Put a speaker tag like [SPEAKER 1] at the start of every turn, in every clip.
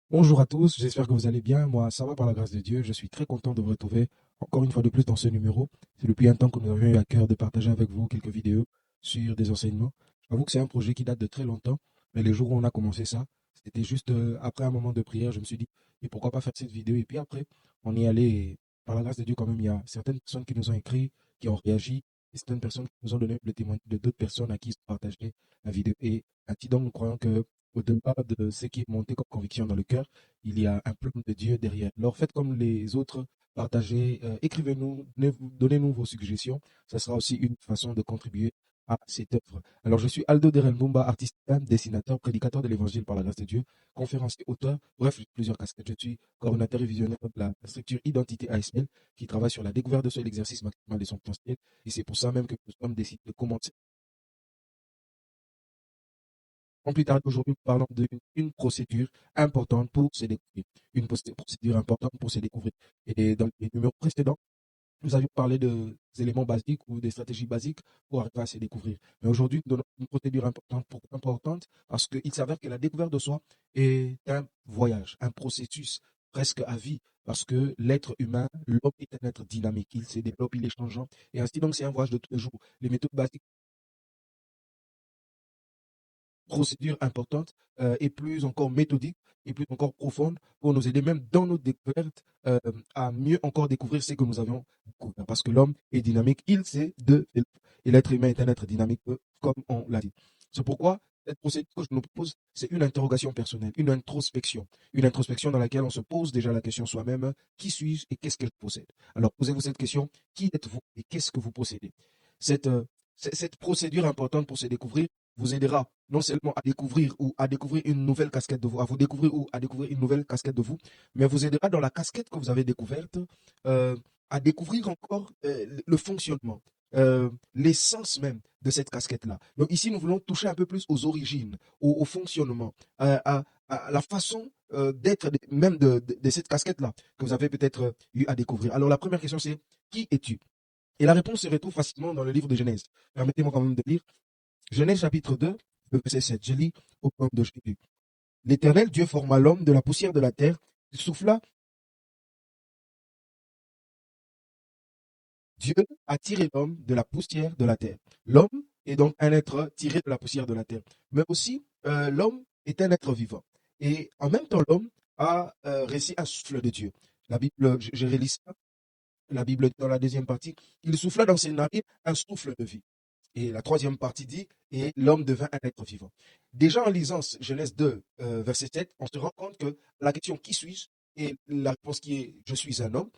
[SPEAKER 1] Bonjour à tous, j'espère que vous allez bien. Moi, ça va par la grâce de Dieu. Je suis très content de vous retrouver encore une fois de plus dans ce numéro. C'est depuis un temps que nous avions eu à cœur de partager avec vous quelques vidéos sur des enseignements. J'avoue que c'est un projet qui date de très longtemps, mais les jours où on a commencé ça, c'était juste après un moment de prière, je me suis dit, et pourquoi pas faire cette vidéo? Et puis après, on y allait. Et par la grâce de Dieu, quand même, il y a certaines personnes qui nous ont écrit, qui ont réagi, et certaines personnes qui nous ont donné le témoignage de d'autres personnes à qui ils ont partagé la vidéo. Et ainsi donc, nous croyons que au-delà de ce qui est monté comme conviction dans le cœur, il y a un plan de Dieu derrière. Alors faites comme les autres, partagez, écrivez-nous, donnez-nous vos suggestions. Ce sera aussi une façon de contribuer à cette œuvre. Alors je suis Aldo Derelbumba, artiste, dessinateur, prédicateur de l'évangile par la grâce de Dieu, conférencier, auteur, bref, j'ai plusieurs casquettes. Je suis coordonnateur et visionnaire de la structure Identité ASL qui travaille sur la découverte de l'exercice maximal de son potentiel. Et c'est pour ça même que nous sommes décidés de commencer plus tard aujourd'hui, nous parlons d'une procédure importante pour se découvrir. Une procédure importante pour se découvrir. Et dans les numéros précédents, nous avions parlé des éléments basiques ou des stratégies basiques pour arriver à se découvrir. Mais aujourd'hui, nous donnons une procédure importante. Pourquoi importante? Parce qu'il s'avère que la découverte de soi est un voyage, un processus presque à vie. Parce que l'être humain, l'homme est un être dynamique. Il se développe, il est changeant. Et ainsi donc, c'est un voyage de tous les jours. Les méthodes basiques, procédure importante et plus encore méthodique et plus encore profonde pour nous aider même dans notre découverte à mieux encore découvrir ce que nous avions découvert. Parce que l'homme est dynamique, il sait de et l'être humain est un être dynamique comme on l'a dit. C'est pourquoi cette procédure que je nous propose, c'est une interrogation personnelle, une introspection. Une introspection dans laquelle on se pose déjà la question soi-même, qui suis-je et qu'est-ce qu'elle possède? Alors posez-vous cette question, qui êtes-vous et qu'est-ce que vous possédez? Cette, cette procédure importante pour se découvrir vous aidera non seulement à découvrir ou à découvrir une nouvelle casquette de vous, à vous découvrir ou à découvrir une nouvelle casquette de vous, mais vous aidera dans la casquette que vous avez découverte euh, à découvrir encore le fonctionnement, l'essence même de cette casquette-là. Donc ici, nous voulons toucher un peu plus aux origines, au fonctionnement, à la façon d'être même de cette casquette-là que vous avez peut-être eu à découvrir. Alors la première question, c'est qui es-tu? Et la réponse se retrouve facilement dans le livre de Genèse. Permettez-moi quand même de lire. Genèse chapitre 2, le verset 7. Je lis au nom de Jésus. L'Éternel Dieu forma l'homme de la poussière de la terre, il souffla. Dieu a tiré l'homme de la poussière de la terre. L'homme est donc un être tiré de la poussière de la terre. Mais aussi, l'homme est un être vivant. Et en même temps, l'homme a reçu un souffle de Dieu. La Bible, je relis ça, la Bible dans la deuxième partie, il souffla dans ses narines un souffle de vie. Et la troisième partie dit, et l'homme devint un être vivant. Déjà en lisant Genèse 2, verset 7, on se rend compte que la question qui suis-je et la réponse qui est je suis un homme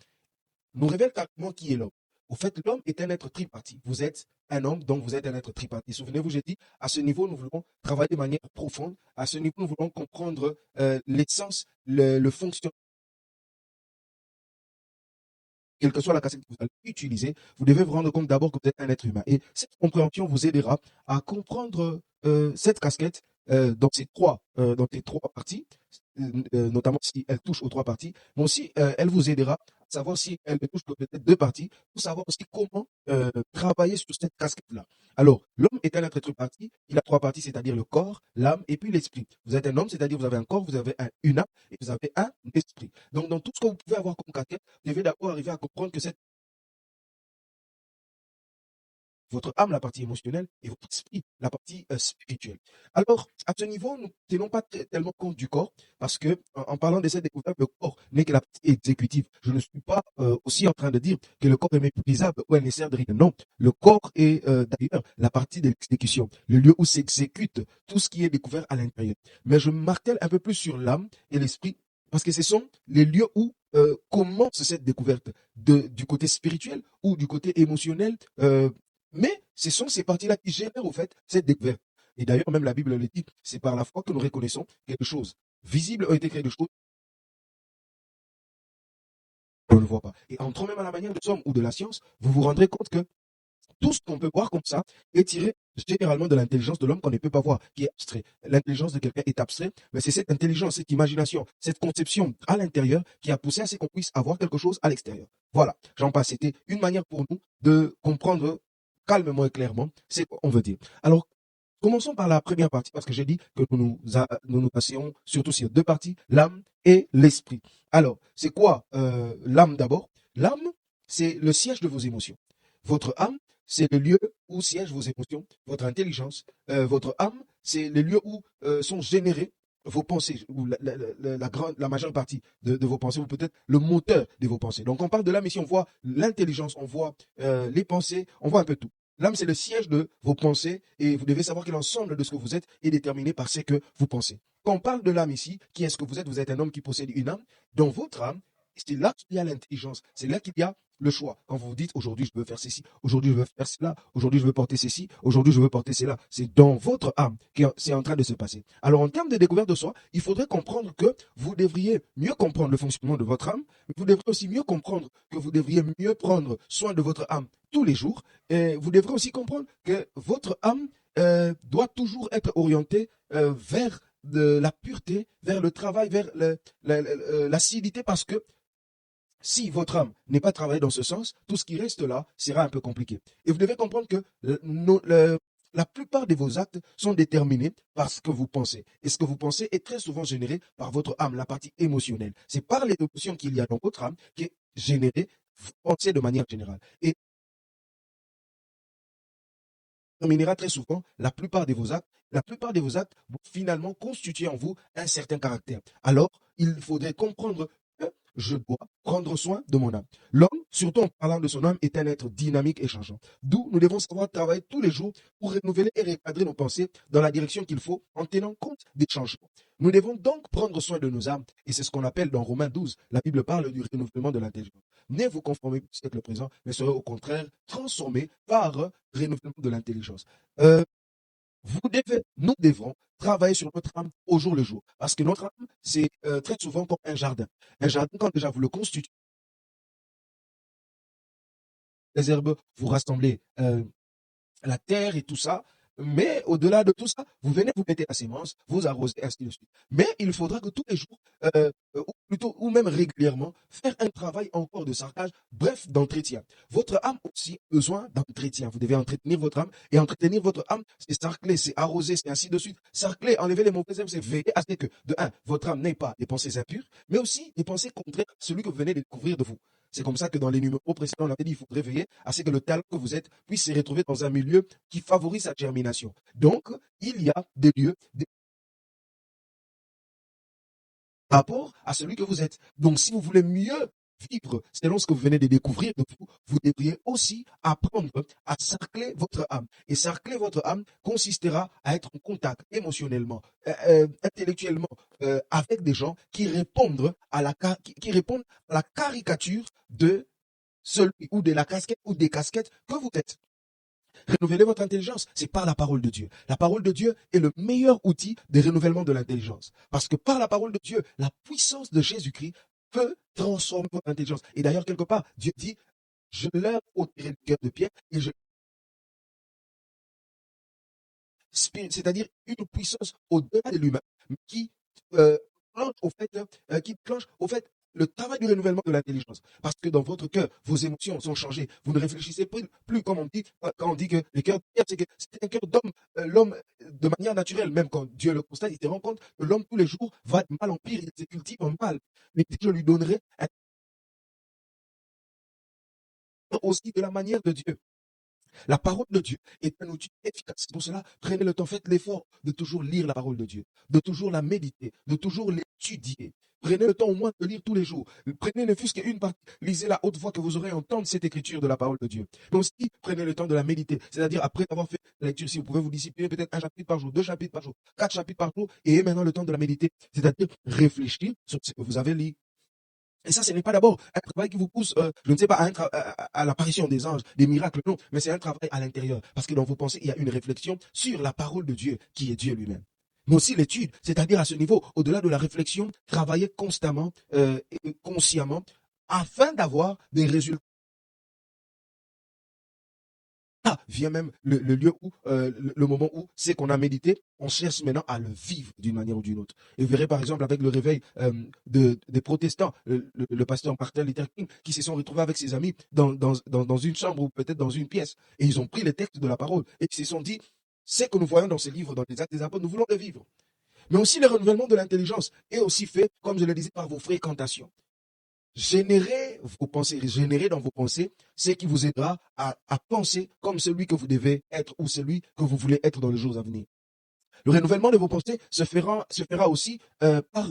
[SPEAKER 1] nous révèle carrément qui est l'homme. Au fait, l'homme est un être tripartite. Vous êtes un homme, donc vous êtes un être tripartite. Souvenez-vous, j'ai dit, à ce niveau, nous voulons travailler de manière profonde. À ce niveau, nous voulons comprendre l'essence, le fonctionnement quelle que soit la cassette que vous allez utiliser, vous devez vous rendre compte d'abord que vous êtes un être humain. Et cette compréhension vous aidera à comprendre cette casquette dans ces trois parties, notamment si elle touche aux trois parties, mais aussi elle vous aidera à savoir si elle ne touche que peut-être deux parties, pour savoir aussi comment travailler sur cette casquette-là. Alors, l'homme est un être tripartite, il a trois parties, c'est-à-dire le corps, l'âme et puis l'esprit. Vous êtes un homme, c'est-à-dire vous avez un corps, vous avez une âme et vous avez un esprit. Donc, dans tout ce que vous pouvez avoir comme casquette, vous devez d'abord arriver à comprendre que c'est votre âme, la partie émotionnelle, et votre esprit, la partie spirituelle. Alors, à ce niveau, nous ne tenons pas tellement compte du corps, parce que en parlant de cette découverte, le corps n'est que la partie exécutive. Je ne suis pas aussi en train de dire que le corps est méprisable ou elle ne sert de rien. Non, le corps est d'ailleurs la partie de l'exécution, le lieu où s'exécute tout ce qui est découvert à l'intérieur. Mais je martèle un peu plus sur l'âme et l'esprit, parce que ce sont les lieux où commence cette découverte du côté spirituel ou du côté émotionnel, mais ce sont ces parties-là qui génèrent au fait cette découverte. Et d'ailleurs, même la Bible le dit, c'est par la foi que nous reconnaissons quelque chose. Visible a été créé de choses qu'on ne voit pas. Et entrant même à la manière des hommes ou de la science, vous vous rendrez compte que tout ce qu'on peut voir comme ça est tiré généralement de l'intelligence de l'homme qu'on ne peut pas voir, qui est abstrait. L'intelligence de quelqu'un est abstraite, mais c'est cette intelligence, cette imagination, cette conception à l'intérieur qui a poussé à ce qu'on puisse avoir quelque chose à l'extérieur. Voilà, j'en passe. C'était une manière pour nous de comprendre calmement et clairement ce qu'on veut dire. Alors, Commençons par la première partie, parce que j'ai dit que nous passions surtout sur deux parties, l'âme et l'esprit. Alors, c'est quoi l'âme d'abord? L'âme, c'est le siège de vos émotions. Votre âme, c'est le lieu où siègent vos émotions, votre intelligence. Votre âme, c'est le lieu où sont générées vos pensées, ou la majeure partie de vos pensées, ou peut-être le moteur de vos pensées. Donc on parle de l'âme ici, on voit l'intelligence, on voit les pensées, on voit un peu tout. L'âme, c'est le siège de vos pensées et vous devez savoir que l'ensemble de ce que vous êtes est déterminé par ce que vous pensez. Quand on parle de l'âme ici, qui est-ce que vous êtes? Vous êtes un homme qui possède une âme. Dans votre âme, c'est là qu'il y a l'intelligence, c'est là qu'il y a le choix. Quand vous vous dites aujourd'hui je veux faire ceci, aujourd'hui je veux faire cela, aujourd'hui je veux porter ceci, aujourd'hui je veux porter cela, c'est dans votre âme que c'est en train de se passer. Alors en termes de découverte de soi, il faudrait comprendre que vous devriez mieux comprendre le fonctionnement de votre âme, mais vous devriez aussi mieux comprendre que vous devriez mieux prendre soin de votre âme tous les jours. Et vous devrez aussi comprendre que votre âme doit toujours être orientée vers de la pureté, vers le travail, vers l'acidité, parce que si votre âme n'est pas travaillée dans ce sens, tout ce qui reste là sera un peu compliqué. Et vous devez comprendre que la plupart de vos actes sont déterminés par ce que vous pensez. Et ce que vous pensez est très souvent généré par votre âme, la partie émotionnelle. C'est par les émotions qu'il y a dans votre âme qui est générée, vous pensez de manière générale. Et déterminera très souvent la plupart de vos actes vont finalement constituer en vous un certain caractère. Alors, il faudrait comprendre que je dois prendre soin de mon âme. L'homme, surtout en parlant de son âme, est un être dynamique et changeant. D'où nous devons savoir travailler tous les jours pour renouveler et recadrer nos pensées dans la direction qu'il faut en tenant compte des changements. Nous devons donc prendre soin de nos âmes, et c'est ce qu'on appelle dans Romains 12, la Bible parle du renouvellement de l'intelligence. Ne vous conformez pas au siècle présent, mais serez au contraire transformés par renouvellement de l'intelligence. Euh, nous devrons travailler sur notre âme au jour le jour. Parce que notre âme, c'est très souvent comme un jardin. Un jardin, quand déjà vous le constituez, les herbes, vous rassemblez la terre et tout ça. Mais au-delà de tout ça, vous venez, vous mettez la sémence, vous arrosez, ainsi de suite. Mais il faudra que tous les jours, ou plutôt, ou même régulièrement, faire un travail encore de sarcage, bref, d'entretien. Votre âme aussi a besoin d'entretien. Vous devez entretenir votre âme. Et entretenir votre âme, c'est sarcler, c'est arroser, c'est ainsi de suite. Sarcler, enlever les mauvaises herbes, c'est veiller à ce que, de un, votre âme n'ait pas des pensées impures, mais aussi des pensées contraires à celui que vous venez de découvrir de vous. C'est comme ça que dans les numéros précédents, on avait dit qu'il faudrait veiller à ce que le talent que vous êtes puisse se retrouver dans un milieu qui favorise sa germination. Donc, il y a des lieux, des rapports à celui que vous êtes. Donc, si vous voulez mieux vivre selon ce que vous venez de découvrir de vous, vous devriez aussi apprendre à cercler votre âme. Et cercler votre âme consistera à être en contact émotionnellement, intellectuellement, avec des gens qui répondent qui répondent à la caricature de celui ou de la casquette ou des casquettes que vous êtes. Renouveler votre intelligence, c'est par la parole de Dieu. La parole de Dieu est le meilleur outil de renouvellement de l'intelligence. Parce que par la parole de Dieu, la puissance de Jésus-Christ peut transformer votre intelligence. Et d'ailleurs, quelque part, Dieu dit, je leur ôterai le cœur de pierre et je c'est-à-dire une puissance au-delà de l'humain qui euh, qui déclenche au fait le travail du renouvellement de l'intelligence. Parce que dans votre cœur, vos émotions sont changées. Vous ne réfléchissez plus comme on dit, quand on dit que le cœur de pierre, c'est que c'est un cœur d'homme. L'homme, de manière naturelle, même quand Dieu le constate, il se rend compte que l'homme, tous les jours, va de mal en pire, il se cultive en mal. Mais je lui donnerai un cœur aussi de la manière de Dieu. La parole de Dieu est un outil efficace. Pour cela, prenez le temps, faites l'effort de toujours lire la parole de Dieu, de toujours la méditer, de toujours l'étudier. Prenez le temps au moins de lire tous les jours. Prenez ne fût-ce qu'une partie. Lisez la haute voix que vous aurez entendre cette écriture de la parole de Dieu. Mais aussi, prenez le temps de la méditer. C'est-à-dire, après avoir fait la lecture, si vous pouvez vous discipliner peut-être un chapitre par jour, deux chapitres par jour, quatre chapitres par jour, et maintenant le temps de la méditer. C'est-à-dire réfléchir sur ce que vous avez lu, et ça, ce n'est pas d'abord un travail qui vous pousse, je ne sais pas, à l'apparition des anges, des miracles, non, mais c'est un travail à l'intérieur. Parce que dans vos pensées, il y a une réflexion sur la parole de Dieu, qui est Dieu lui-même. Mais aussi l'étude, c'est-à-dire à ce niveau, au-delà de la réflexion, travailler constamment et consciemment afin d'avoir des résultats. Ah, vient même le lieu où, le moment où c'est qu'on a médité, on cherche maintenant à le vivre d'une manière ou d'une autre. Et vous verrez par exemple avec le réveil des protestants, le pasteur Martin Luther King, qui se sont retrouvés avec ses amis dans une chambre ou peut-être dans une pièce. Et ils ont pris les textes de la parole et ils se sont dit, ce que nous voyons dans ces livres, dans les Actes des Apôtres, nous voulons les vivre. Mais aussi le renouvellement de l'intelligence est aussi fait, comme je le disais, par vos fréquentations. Générez vos pensées, générez dans vos pensées ce qui vous aidera à penser comme celui que vous devez être ou celui que vous voulez être dans les jours à venir. Le renouvellement de vos pensées se fera aussi par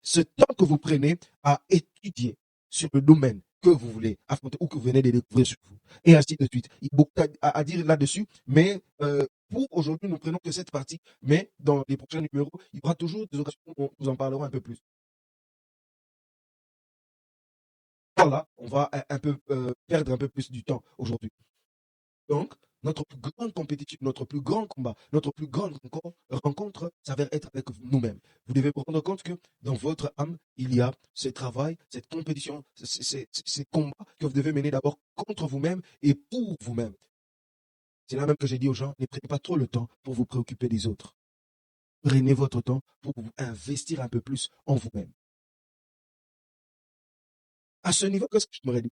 [SPEAKER 1] ce temps que vous prenez à étudier sur le domaine que vous voulez affronter ou que vous venez de découvrir sur vous. Et ainsi de suite. Il y a beaucoup à dire là-dessus, mais pour aujourd'hui, nous prenons que cette partie, mais dans les prochains numéros, il y aura toujours des occasions où nous en parlerons un peu plus. Voilà, on va un peu perdre un peu plus du temps aujourd'hui. Donc, notre plus grande compétition, notre plus grand combat, notre plus grande rencontre, ça va être avec nous-mêmes. Vous devez vous rendre compte que dans votre âme, il y a ce travail, cette compétition, ces combats que vous devez mener d'abord contre vous-même et pour vous-même. C'est là même que j'ai dit aux gens, ne prenez pas trop le temps pour vous préoccuper des autres. Prenez votre temps pour vous investir un peu plus en vous-même. À ce niveau, qu'est-ce que je me dit?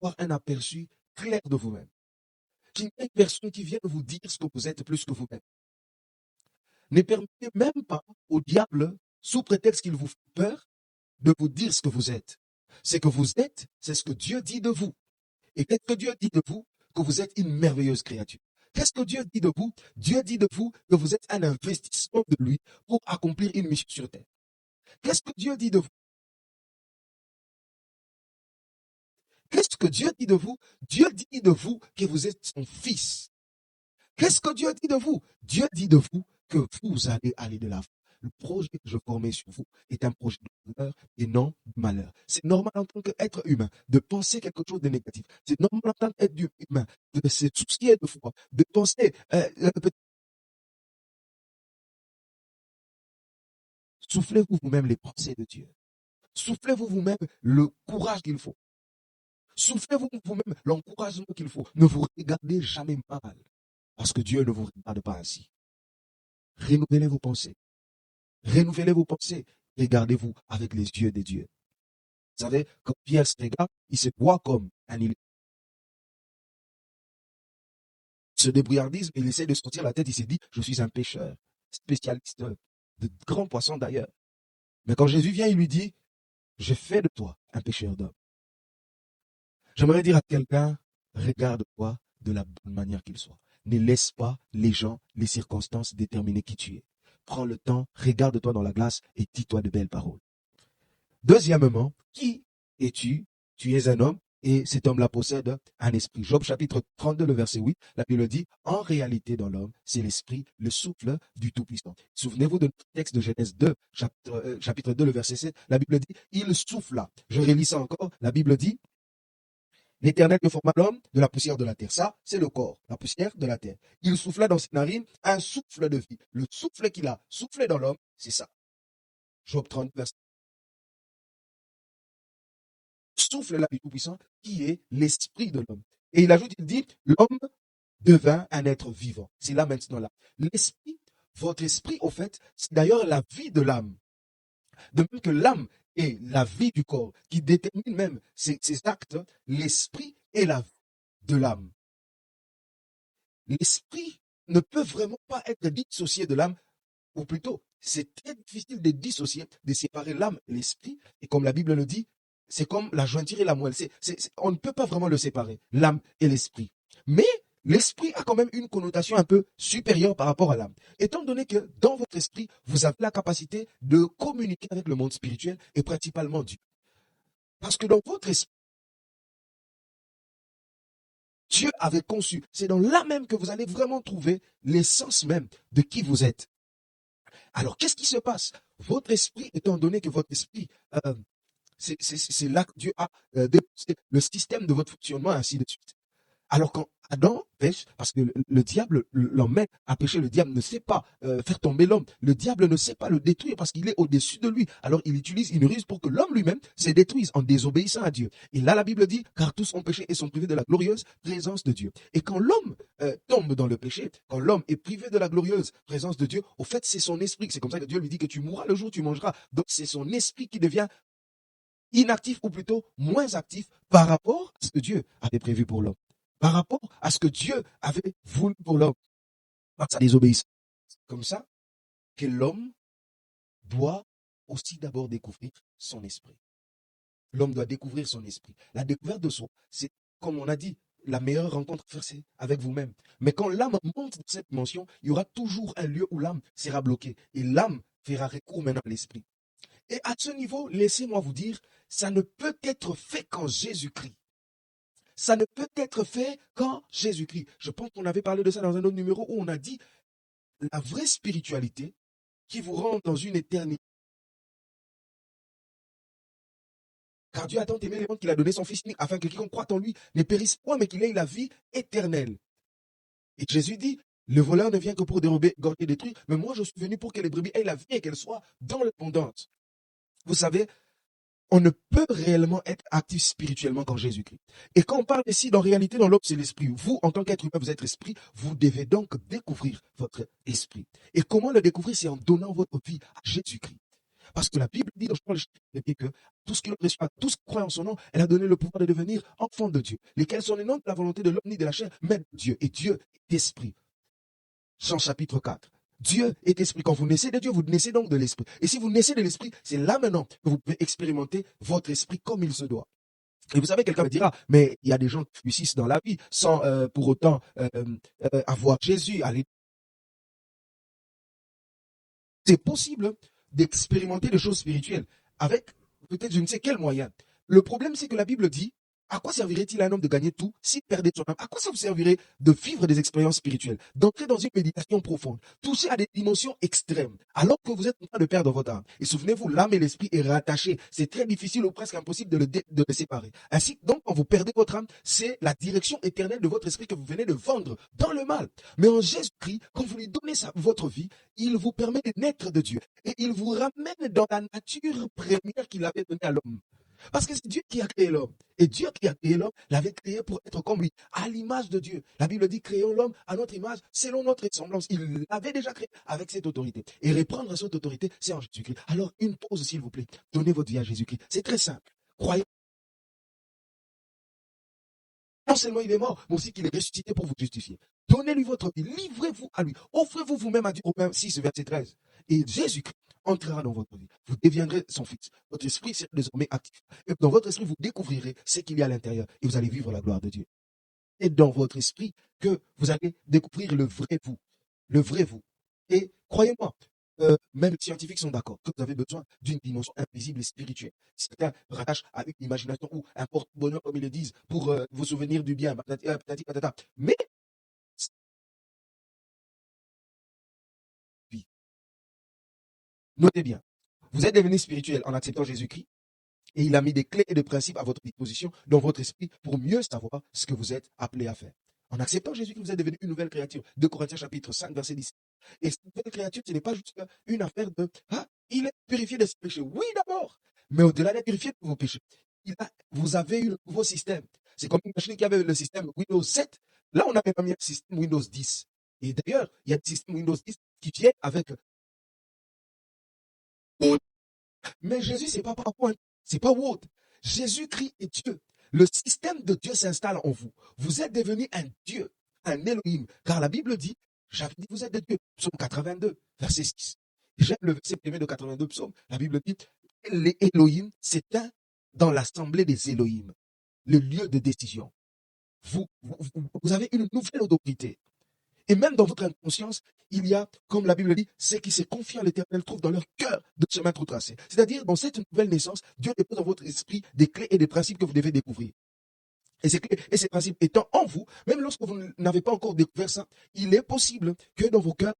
[SPEAKER 1] Avoir un aperçu clair de vous-même. Qu'il n'y ait personne qui vienne vous dire ce que vous êtes plus que vous-même. Ne permettez même pas au diable, sous prétexte qu'il vous fait peur, de vous dire ce que vous êtes. Ce que vous êtes, c'est ce que Dieu dit de vous. Et qu'est-ce que Dieu dit de vous? Que vous êtes une merveilleuse créature. Qu'est-ce que Dieu dit de vous? Dieu dit de vous que vous êtes un investissement de lui pour accomplir une mission sur terre. Qu'est-ce que Dieu dit de vous? Qu'est-ce que Dieu dit de vous? Dieu dit de vous que vous êtes son fils. Qu'est-ce que Dieu dit de vous? Dieu dit de vous que vous allez aller de l'avant. Le projet que je formais sur vous est un projet de bonheur et non de malheur. C'est normal en tant qu'être humain de penser quelque chose de négatif. C'est normal en tant qu'être humain de se soucier de foi, de penser. Soufflez-vous vous-même les pensées de Dieu. Soufflez-vous vous-même le courage qu'il faut. Soufflez-vous vous-même l'encouragement qu'il faut. Ne vous regardez jamais mal, parce que Dieu ne vous regarde pas ainsi. Renouvelez vos pensées. Renouvelez vos pensées. Regardez-vous avec les yeux de Dieu. Vous savez, quand Pierre se regarde, il se voit comme un île. Ce débrouillardisme, il essaie de sortir la tête, il s'est dit, je suis un pêcheur, spécialiste de grands poissons d'ailleurs. Mais quand Jésus vient, il lui dit, je fais de toi un pêcheur d'hommes. J'aimerais dire à quelqu'un, regarde-toi de la bonne manière qu'il soit. Ne laisse pas les gens, les circonstances déterminer qui tu es. Prends le temps, regarde-toi dans la glace et dis-toi de belles paroles. Deuxièmement, qui es-tu? Tu es un homme et cet homme-là possède un esprit. Job chapitre 32, le verset 8, la Bible dit, en réalité dans l'homme, c'est l'esprit, le souffle du Tout-Puissant. Souvenez-vous de notre texte de Genèse 2, chapitre 2, le verset 7, la Bible dit, il souffla. Je relis ça encore, la Bible dit, l'Éternel que forma l'homme de la poussière de la terre. Ça, c'est le corps, la poussière de la terre. Il souffla dans ses narines un souffle de vie. Le souffle qu'il a soufflé dans l'homme, c'est ça. Job 30, verset. Souffle là du Tout-Puissant, qui est l'esprit de l'homme. Et il ajoute, il dit, l'homme devint un être vivant. C'est là maintenant là. L'esprit, votre esprit, au fait, c'est d'ailleurs la vie de l'âme. De même que l'âme est la vie du corps, qui détermine même ses actes, l'esprit est la vie de l'âme. L'esprit ne peut vraiment pas être dissocié de l'âme, ou plutôt, c'est très difficile de dissocier, de séparer l'âme et l'esprit. Et comme la Bible le dit, c'est comme la jointure et la moelle. On ne peut pas vraiment le séparer, l'âme et l'esprit. Mais l'esprit a quand même une connotation un peu supérieure par rapport à l'âme. Étant donné que dans votre esprit, vous avez la capacité de communiquer avec le monde spirituel et principalement Dieu. Parce que dans votre esprit, Dieu avait conçu. C'est dans là même que vous allez vraiment trouver l'essence même de qui vous êtes. Alors, qu'est-ce qui se passe? Votre esprit, étant donné que votre esprit, c'est là que Dieu a déposé le système de votre fonctionnement, ainsi de suite. Alors quand Adam pêche, parce que le diable l'emmène à pécher, le diable ne sait pas faire tomber l'homme. Le diable ne sait pas le détruire parce qu'il est au-dessus de lui. Alors il utilise une ruse pour que l'homme lui-même se détruise en désobéissant à Dieu. Et là la Bible dit, car tous ont péché et sont privés de la glorieuse présence de Dieu. Et quand l'homme tombe dans le péché, quand l'homme est privé de la glorieuse présence de Dieu, au fait c'est son esprit. C'est comme ça que Dieu lui dit que tu mourras le jour où tu mangeras. Donc c'est son esprit qui devient inactif ou plutôt moins actif par rapport à ce que Dieu avait prévu pour l'homme. par rapport à ce que Dieu avait voulu pour l'homme, par sa désobéissance. Comme ça que l'homme doit aussi d'abord découvrir son esprit. L'homme doit découvrir son esprit. La découverte de soi, c'est, comme on a dit, la meilleure rencontre à faire, c'est avec vous-même. Mais quand l'âme monte dans cette dimension, il y aura toujours un lieu où l'âme sera bloquée. Et l'âme fera recours maintenant à l'esprit. Et à ce niveau, laissez-moi vous dire, ça ne peut être fait qu'en Jésus-Christ. Ça ne peut être fait qu'en Jésus-Christ. Je pense qu'on avait parlé de ça dans un autre numéro où on a dit la vraie spiritualité qui vous rend dans une éternité. Car Dieu a tant aimé les monde qu'il a donné son Fils unique afin que quiconque croit en lui ne périsse point, mais qu'il ait la vie éternelle. Et Jésus dit, le voleur ne vient que pour dérober, égorger, détruire, mais moi je suis venu pour que les brebis aient la vie et qu'elles soient dans l'abondance. Vous savez, on ne peut réellement être actif spirituellement qu'en Jésus-Christ. Et quand on parle ici, en réalité, dans l'homme, c'est l'esprit. Vous, en tant qu'être humain, vous êtes esprit, vous devez donc découvrir votre esprit. Et comment le découvrir? C'est en donnant votre vie à Jésus-Christ. Parce que la Bible dit dans le chapitre que tout ce qui reçoit, tout ce qui croit en son nom, elle a donné le pouvoir de devenir enfant de Dieu. Lesquels sont les noms de la volonté de l'homme ni de la chair, mais de Dieu. Et Dieu est esprit. Jean chapitre 4. Dieu est esprit. Quand vous naissez de Dieu, vous naissez donc de l'esprit. Et si vous naissez de l'esprit, c'est là maintenant que vous pouvez expérimenter votre esprit comme il se doit. Et vous savez, quelqu'un me dira, mais il y a des gens qui réussissent dans la vie sans pour autant avoir Jésus. C'est possible d'expérimenter des choses spirituelles avec peut-être je ne sais quel moyen. Le problème, c'est que la Bible dit, à quoi servirait-il à un homme de gagner tout s'il perdait son âme? À quoi ça vous servirait de vivre des expériences spirituelles, d'entrer dans une méditation profonde, toucher à des dimensions extrêmes, alors que vous êtes en train de perdre votre âme? Et souvenez-vous, l'âme et l'esprit est rattaché. C'est très difficile ou presque impossible de les séparer. Ainsi, donc, quand vous perdez votre âme, c'est la direction éternelle de votre esprit que vous venez de vendre dans le mal. Mais en Jésus-Christ, quand vous lui donnez votre vie, il vous permet de naître de Dieu. Et il vous ramène dans la nature première qu'il avait donnée à l'homme. Parce que c'est Dieu qui a créé l'homme. Et Dieu qui a créé l'homme l'avait créé pour être comme lui, à l'image de Dieu. La Bible dit, créons l'homme à notre image, selon notre ressemblance. Il l'avait déjà créé avec cette autorité. Et reprendre cette autorité, c'est en Jésus-Christ. Alors, une pause, s'il vous plaît. Donnez votre vie à Jésus-Christ. C'est très simple. Croyez. Non seulement il est mort, mais aussi qu'il est ressuscité pour vous justifier. Donnez-lui votre vie, livrez-vous à lui. Offrez-vous vous-même à Dieu. Romains 6, verset 13. Et Jésus-Christ entrera dans votre vie. Vous deviendrez son fils. Votre esprit sera désormais actif. Et dans votre esprit, vous découvrirez ce qu'il y a à l'intérieur. Et vous allez vivre la gloire de Dieu. Et dans votre esprit que vous allez découvrir le vrai vous. Le vrai vous. Et croyez-moi, même les scientifiques sont d'accord que vous avez besoin d'une dimension invisible et spirituelle. Certains rattachent à une imagination ou un porte-bonheur, comme ils le disent, pour vous souvenir du bien. Mais, notez bien, vous êtes devenu spirituel en acceptant Jésus-Christ et il a mis des clés et des principes à votre disposition dans votre esprit pour mieux savoir ce que vous êtes appelé à faire. En acceptant Jésus-Christ, vous êtes devenu une nouvelle créature. 2 Corinthiens chapitre 5, verset 10. Et cette nouvelle créature, ce n'est pas juste une affaire de « Ah, il est purifié de ses péchés. » Oui, d'abord. Mais au-delà d'être purifié de vos péchés, vous avez eu le nouveau système. C'est comme une machine qui avait le système Windows 7. Là, on a même mis le système Windows 10. Et d'ailleurs, il y a des systèmes Windows 10 qui viennent avec... Mais Jésus, c'est pas PowerPoint, c'est pas Word. Jésus-Christ est Dieu. Le système de Dieu s'installe en vous. Vous êtes devenu un Dieu, un Elohim. Car la Bible dit, j'avais dit, vous êtes des dieux. Psaume 82, verset 6. J'aime le verset premier de 82 psaume. La Bible dit, les Elohim s'éteint dans l'assemblée des Elohim, le lieu de décision. Vous avez une nouvelle autorité. Et même dans votre inconscience, il y a, comme la Bible dit, ceux qui se confient à l'Éternel trouvent dans leur cœur de chemin tout tracé. C'est-à-dire, dans cette nouvelle naissance, Dieu dépose dans votre esprit des clés et des principes que vous devez découvrir. Et ces clés et ces principes étant en vous, même lorsque vous n'avez pas encore découvert ça, il est possible que dans vos cœurs,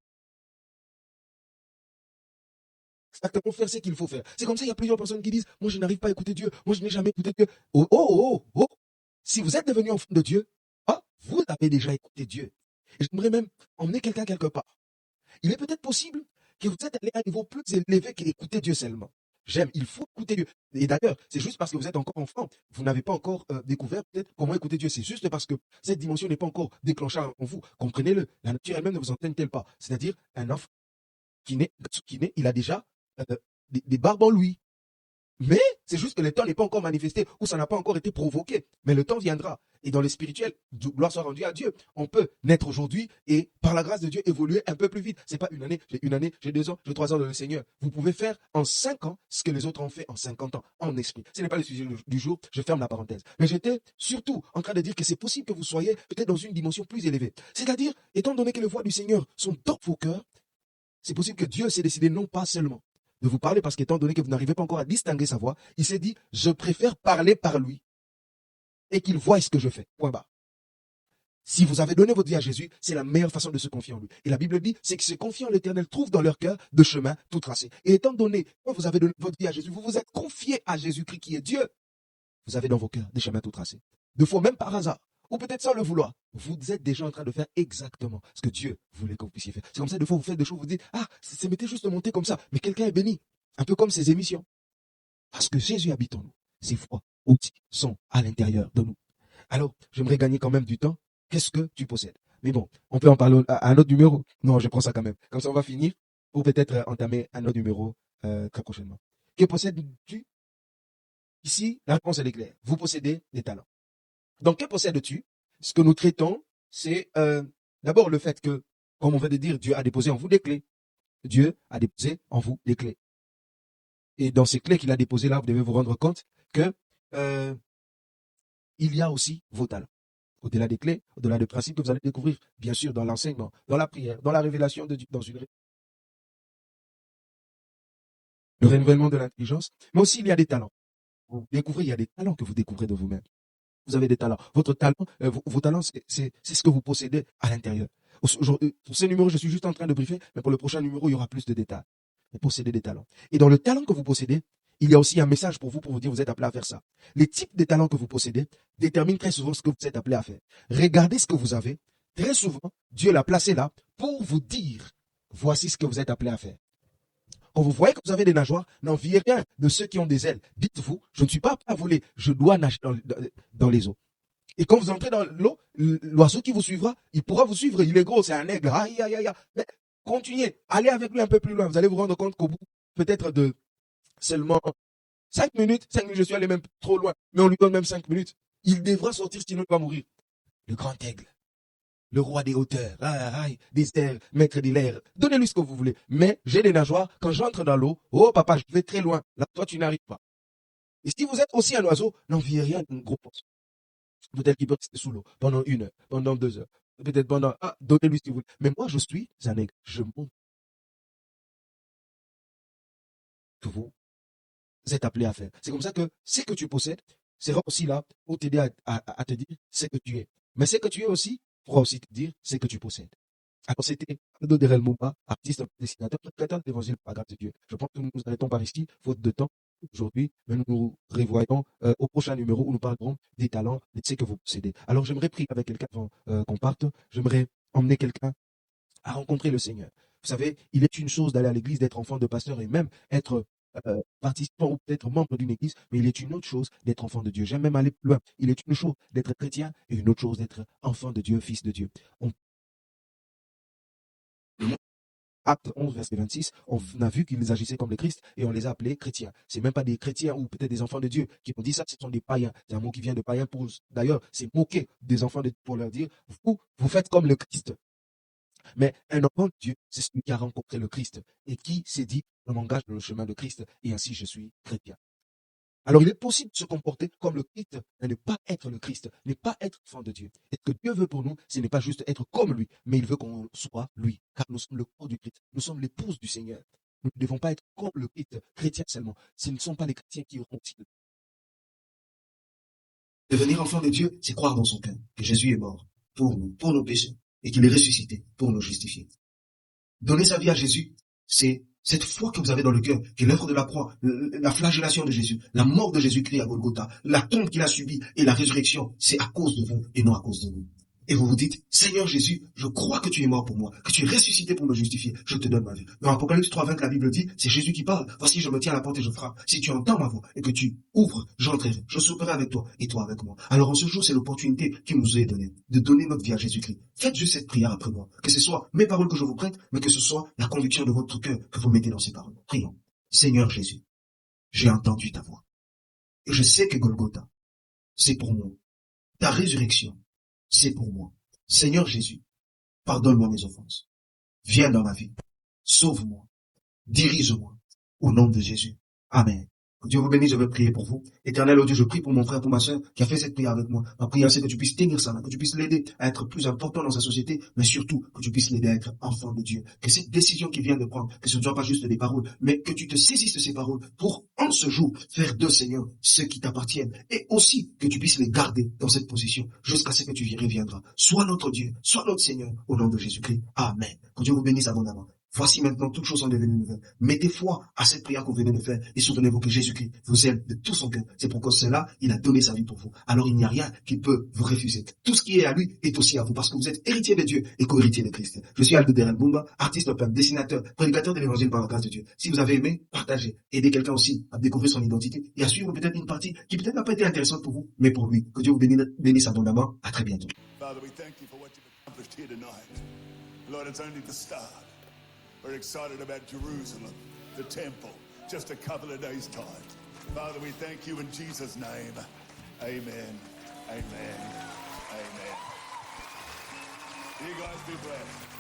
[SPEAKER 1] exactement faire ce qu'il faut faire. C'est comme ça, il y a plusieurs personnes qui disent, moi je n'arrive pas à écouter Dieu, moi je n'ai jamais écouté Dieu. Oh, oh, oh, oh. Si vous êtes devenu enfant de Dieu, vous avez déjà écouté Dieu. Et j'aimerais même emmener quelqu'un quelque part. Il est peut-être possible que vous êtes allé à un niveau plus élevé qu'écouter Dieu seulement. Il faut écouter Dieu. Et d'ailleurs, c'est juste parce que vous êtes encore enfant, vous n'avez pas encore découvert peut-être comment écouter Dieu. C'est juste parce que cette dimension n'est pas encore déclenchée en vous. Comprenez-le, la nature elle-même ne vous entraîne-t-elle pas? C'est-à-dire, un enfant qui naît, il a déjà des barbes en lui. Mais c'est juste que le temps n'est pas encore manifesté ou ça n'a pas encore été provoqué. Mais le temps viendra. Et dans les spirituels, gloire soit rendue à Dieu. On peut naître aujourd'hui et par la grâce de Dieu évoluer un peu plus vite. C'est pas une année, j'ai 2 ans, j'ai 3 ans dans le Seigneur. Vous pouvez faire en 5 ans ce que les autres ont fait en 50 ans, en esprit. Ce n'est pas le sujet du jour, je ferme la parenthèse. Mais j'étais surtout en train de dire que c'est possible que vous soyez peut-être dans une dimension plus élevée. C'est-à-dire, étant donné que les voix du Seigneur sont dans vos cœurs, c'est possible que Dieu s'est décidé non pas seulement de vous parler, parce qu'étant donné que vous n'arrivez pas encore à distinguer sa voix, il s'est dit, je préfère parler par lui et qu'il voie ce que je fais. Point barre. Si vous avez donné votre vie à Jésus, c'est la meilleure façon de se confier en lui. Et la Bible dit, c'est que se confier en l'Éternel trouve dans leur cœur de chemin tout tracé. Et étant donné que vous avez donné votre vie à Jésus, vous vous êtes confié à Jésus-Christ qui est Dieu, vous avez dans vos cœurs des chemins tout tracés. De fois, même par hasard, ou peut-être sans le vouloir, vous êtes déjà en train de faire exactement ce que Dieu voulait que vous puissiez faire. C'est comme ça, des fois, vous faites des choses, vous dites, ah, ça m'était juste monté comme ça, mais quelqu'un est béni. Un peu comme ces émissions. Parce que Jésus habite en nous. Ses voix aussi sont à l'intérieur de nous. Alors, j'aimerais gagner quand même du temps. Qu'est-ce que tu possèdes? Mais bon, on peut en parler à un autre numéro. Non, je prends ça quand même. Comme ça, on va finir pour peut-être entamer un autre numéro très prochainement. Que possèdes-tu? Ici, la réponse elle est claire. Vous possédez des talents. Donc, que possèdes-tu? Ce que nous traitons, c'est d'abord le fait que, comme on vient de dire, Dieu a déposé en vous des clés. Dieu a déposé en vous des clés. Et dans ces clés qu'il a déposées là, vous devez vous rendre compte que il y a aussi vos talents. Au-delà des clés, au-delà des principes que vous allez découvrir, bien sûr, dans l'enseignement, dans la prière, dans la révélation de Dieu, dans le renouvellement de l'intelligence, mais aussi il y a des talents. Vous découvrez, il y a des talents que vous découvrez de vous-même. Vous avez des talents. Votre talent, vos talents, c'est ce que vous possédez à l'intérieur. Pour ce numéro, je suis juste en train de briefer, mais pour le prochain numéro, il y aura plus de détails. Vous possédez des talents. Et dans le talent que vous possédez, il y a aussi un message pour vous dire, vous êtes appelé à faire ça. Les types de talents que vous possédez déterminent très souvent ce que vous êtes appelé à faire. Regardez ce que vous avez. Très souvent, Dieu l'a placé là pour vous dire, voici ce que vous êtes appelé à faire. Quand vous voyez que vous avez des nageoires, n'enviez rien de ceux qui ont des ailes. Dites-vous, je ne suis pas appelé à voler, je dois nager dans les eaux. Et quand vous entrez dans l'eau, l'oiseau qui vous suivra, il pourra vous suivre. Il est gros, c'est un aigle. Aïe, aïe, aïe. Mais continuez, allez avec lui un peu plus loin. Vous allez vous rendre compte qu'au bout peut-être de seulement 5 minutes, je suis allé même trop loin, mais on lui donne même 5 minutes. Il devra sortir, sinon il va mourir. Le grand aigle, le roi des hauteurs, des airs, maître des l'air. Donnez-lui ce que vous voulez. Mais j'ai des nageoires, quand j'entre dans l'eau, oh papa, je vais très loin. Là, toi, tu n'arrives pas. Et si vous êtes aussi un oiseau, n'enviez rien d'un gros poisson. Peut-être qu'il peut rester sous l'eau pendant 1 heure, pendant 2 heures, peut-être pendant, donnez-lui ce que vous voulez. Mais moi, je suis un aigle. Je monte. Que vous êtes appelé à faire. C'est comme ça que ce que tu possèdes sera aussi là pour t'aider à te dire ce que tu es. Mais ce que tu es aussi pourra aussi te dire ce que tu possèdes. Alors, c'était Aldo Derel Mumba, artiste, dessinateur, prêteur d'évangile par grâce de Dieu. Je pense que nous nous arrêtons par ici, faute de temps aujourd'hui, mais nous nous revoyons au prochain numéro où nous parlerons des talents, de ce que vous possédez. Alors, j'aimerais prier avec quelqu'un avant qu'on parte. J'aimerais emmener quelqu'un à rencontrer le Seigneur. Vous savez, il est une chose d'aller à l'église, d'être enfant de pasteur et même être participant ou peut-être membre d'une église, mais il est une autre chose d'être enfant de Dieu. J'aime même aller plus loin. Il est une chose d'être chrétien et une autre chose d'être enfant de Dieu, fils de Dieu. Acte 11, verset 26, on a vu qu'ils agissaient comme le Christ et on les a appelés chrétiens. C'est même pas des chrétiens ou peut-être des enfants de Dieu qui ont dit ça, ce sont des païens. C'est un mot qui vient de païen pour, d'ailleurs, c'est moquer des enfants de Dieu pour leur dire, vous faites comme le Christ. Mais un enfant de Dieu, c'est celui qui a rencontré le Christ et qui s'est dit, je m'engage dans le chemin de Christ et ainsi je suis chrétien. Alors il est possible de se comporter comme le Christ, mais ne pas être le Christ, ne pas être enfant de Dieu. Et ce que Dieu veut pour nous, ce n'est pas juste être comme lui, mais il veut qu'on soit lui, car nous sommes le corps du Christ, nous sommes l'épouse du Seigneur. Nous ne devons pas être comme le Christ, chrétien seulement. Ce ne sont pas les chrétiens qui auront aussi. Devenir enfant de Dieu, c'est croire dans son cœur que Jésus est mort pour nous, pour nos péchés, et qu'il est ressuscité pour nous justifier. Donner sa vie à Jésus, c'est cette foi que vous avez dans le cœur, que l'œuvre de la croix, la flagellation de Jésus, la mort de Jésus-Christ à Golgotha, la tombe qu'il a subie et la résurrection, c'est à cause de vous et non à cause de nous. Et vous vous dites, Seigneur Jésus, je crois que tu es mort pour moi, que tu es ressuscité pour me justifier, je te donne ma vie. Dans Apocalypse 3:20, la Bible dit, c'est Jésus qui parle, voici je me tiens à la porte et je frappe. Si tu entends ma voix et que tu ouvres, j'entrerai, je souperai avec toi et toi avec moi. Alors en ce jour, c'est l'opportunité qui nous est donnée, de donner notre vie à Jésus-Christ. Faites juste cette prière après moi, que ce soit mes paroles que je vous prête, mais que ce soit la conviction de votre cœur que vous mettez dans ces paroles. Prions. Seigneur Jésus, j'ai entendu ta voix. Et je sais que Golgotha, c'est pour moi.
[SPEAKER 2] Ta résurrection, c'est pour moi. Seigneur Jésus, pardonne-moi mes offenses. Viens dans ma vie. Sauve-moi. Dirige-moi. Au nom de Jésus. Amen. Que Dieu vous bénisse, je vais prier pour vous. Éternel, oh Dieu, je prie pour mon frère, pour ma soeur qui a fait cette prière avec moi. Ma prière, c'est que tu puisses tenir sa main, que tu puisses l'aider à être plus important dans sa société, mais surtout que tu puisses l'aider à être enfant de Dieu. Que cette décision qu'il vient de prendre, que ce ne soit pas juste des paroles, mais que tu te saisisses de ces paroles pour, en ce jour, faire de Seigneur ceux qui t'appartiennent. Et aussi que tu puisses les garder dans cette position jusqu'à ce que tu y reviendras. Sois notre Dieu, sois notre Seigneur, au nom de Jésus-Christ. Amen. Que Dieu vous bénisse abondamment. Voici maintenant, toutes choses sont devenues nouvelles. Mettez foi à cette prière que vous venez de faire et souvenez-vous que Jésus-Christ vous aime de tout son cœur. C'est pourquoi cela, il a donné sa vie pour vous. Alors il n'y a rien qui peut vous refuser. Tout ce qui est à lui est aussi à vous parce que vous êtes héritier de Dieu et co-héritier de Christ. Je suis Aldo Derel Bumba, artiste, peintre, dessinateur, prédicateur de l'évangile par la grâce de Dieu. Si vous avez aimé, partagez. Aidez quelqu'un aussi à découvrir son identité et à suivre peut-être une partie qui peut-être n'a pas été intéressante pour vous, mais pour lui. Que Dieu vous bénisse abondamment. À très bientôt.
[SPEAKER 3] Father, we thank you for what you've accomplished here tonight. Lord, it's only the start. We're excited about Jerusalem, the temple, just a couple of days' time. Father, we thank you in Jesus' name. Amen. Amen. Amen. You guys be blessed.